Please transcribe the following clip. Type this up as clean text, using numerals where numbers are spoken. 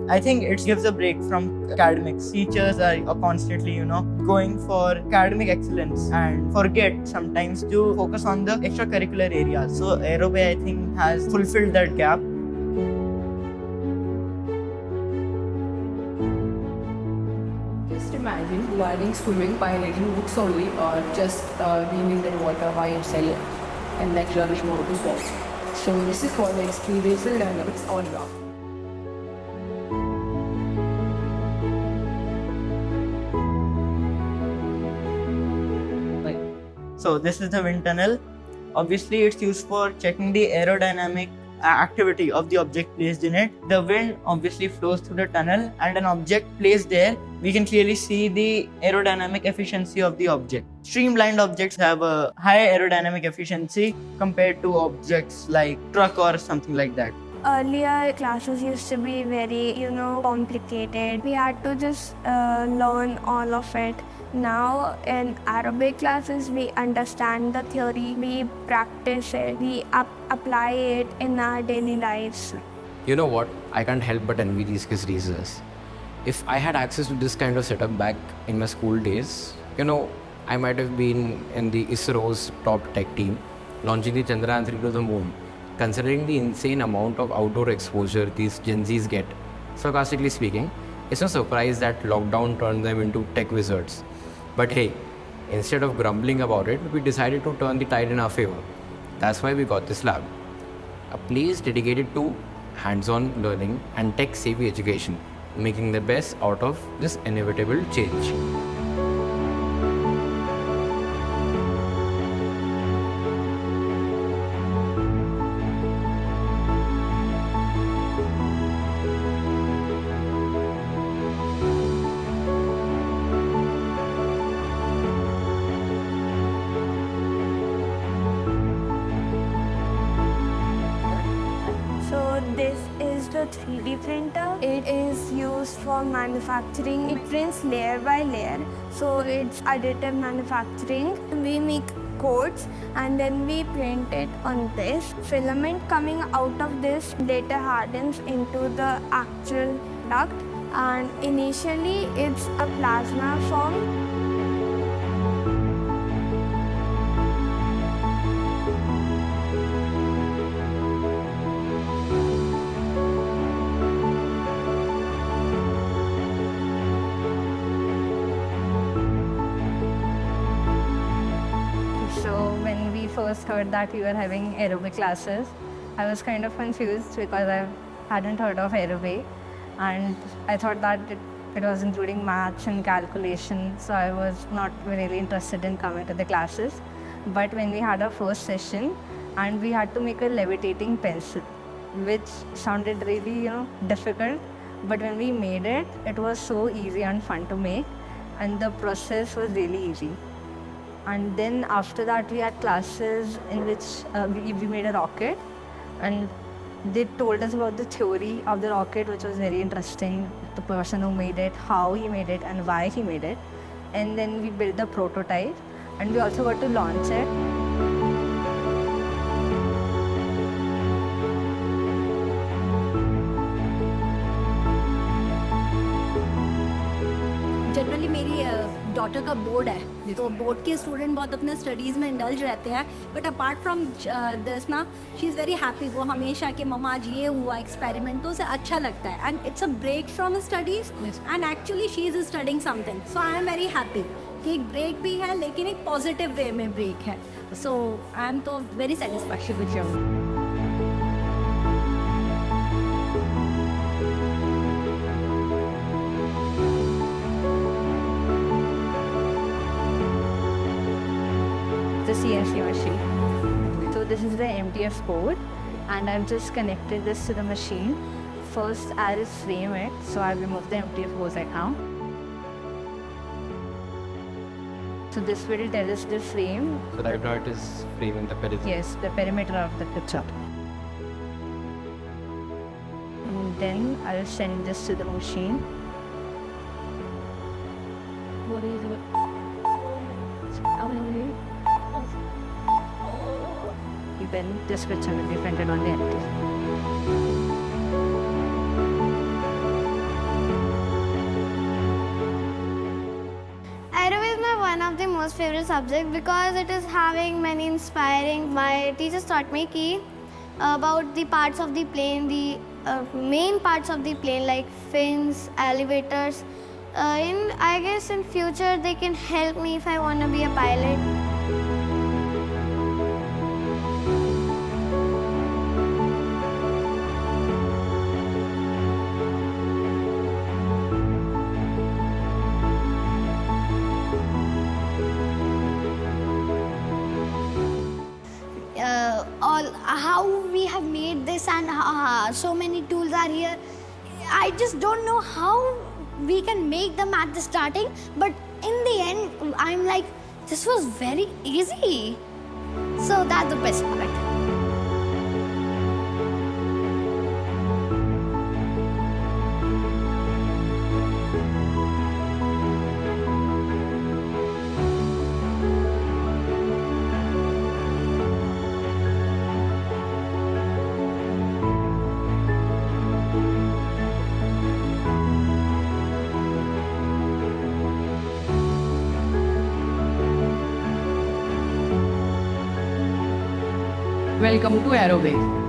I think it gives a break from academics. Teachers are constantly, going for academic excellence and forget sometimes to focus on the extracurricular areas. So Aerobay, I think, has fulfilled that gap. Just imagine learning swimming by reading books only, or just being in the water by yourself and then learning how to swim. So this is what the experiential learning is all about. So this is the wind tunnel. Obviously, it's used for checking the aerodynamic activity of the object placed in it. The wind obviously flows through the tunnel, and an object placed there, we can clearly see the aerodynamic efficiency of the object. Streamlined objects have a high aerodynamic efficiency compared to objects like truck or something like that. Earlier classes used to be very, complicated. We had to just learn all of it. Now in Aerobay classes, we understand the theory, we practice it, we apply it in our daily lives. You know what? I can't help but envy these kids these days. If I had access to this kind of setup back in my school days, I might have been in the ISRO's top tech team, launching the Chandrayaan 3 to the moon. Considering the insane amount of outdoor exposure these Gen Zs get, sarcastically speaking, it's no surprise that lockdown turned them into tech wizards. But hey, instead of grumbling about it, we decided to turn the tide in our favor. That's why we got this lab. A place dedicated to hands-on learning and tech-savvy education, making the best out of this inevitable change. So this is the 3D printer. It is used for manufacturing. It prints layer by layer. So it's additive manufacturing. We make codes and then we print it on this. Filament coming out of this later hardens into the actual product. And initially it's a plasma form. So when we first heard that we were having Aerobay classes, I was kind of confused because I hadn't heard of Aerobay, and I thought that it was including maths and calculation, so I was not really interested in coming to the classes. But when we had our first session and we had to make a levitating pencil, which sounded really difficult, but when we made it, it was so easy and fun to make, and the process was really easy. And then after that, we had classes in which we made a rocket, and they told us about the theory of the rocket, which was very interesting. The person who made it, how he made it, and why he made it. And then we built the prototype, and we also got to launch it. Generally मेरी daughter का board है, तो board के student बहुत अपने studies में indulge रहते हैं, बट अपार्ट फ्रॉम दिस ना, शी इज़ वेरी हैप्पी. वो हमेशा कि मम्मा आज ये हुआ एक्सपेरिमेंट, तो उसे अच्छा लगता है, and it's a break from studies, and actually she is studying something. So I am very happy कि एक ब्रेक भी है, लेकिन एक पॉजिटिव वे में ब्रेक है. सो आई एम तो very satisfaction with you. The CNC machine. So this is the MTF board, and I've just connected this to the machine. First, I'll frame it, so I'll remove the MTF board right now. So this will tell us the frame. So right now it is framing the perimeter. Yes, the perimeter of the picture. And then I'll send this to the machine. What is it? Then this picture will be printed on the MTF. most favorite subject because it is having many inspiring. My teachers taught me key about the parts of the plane, the main parts of the plane like fins, elevators. I guess in future they can help me if I want to be a pilot. All how we have made this and so many tools are here. I just don't know how we can make them at the starting, but in the end, I'm like, this was very easy. So that's the best part. Welcome to Aerobay.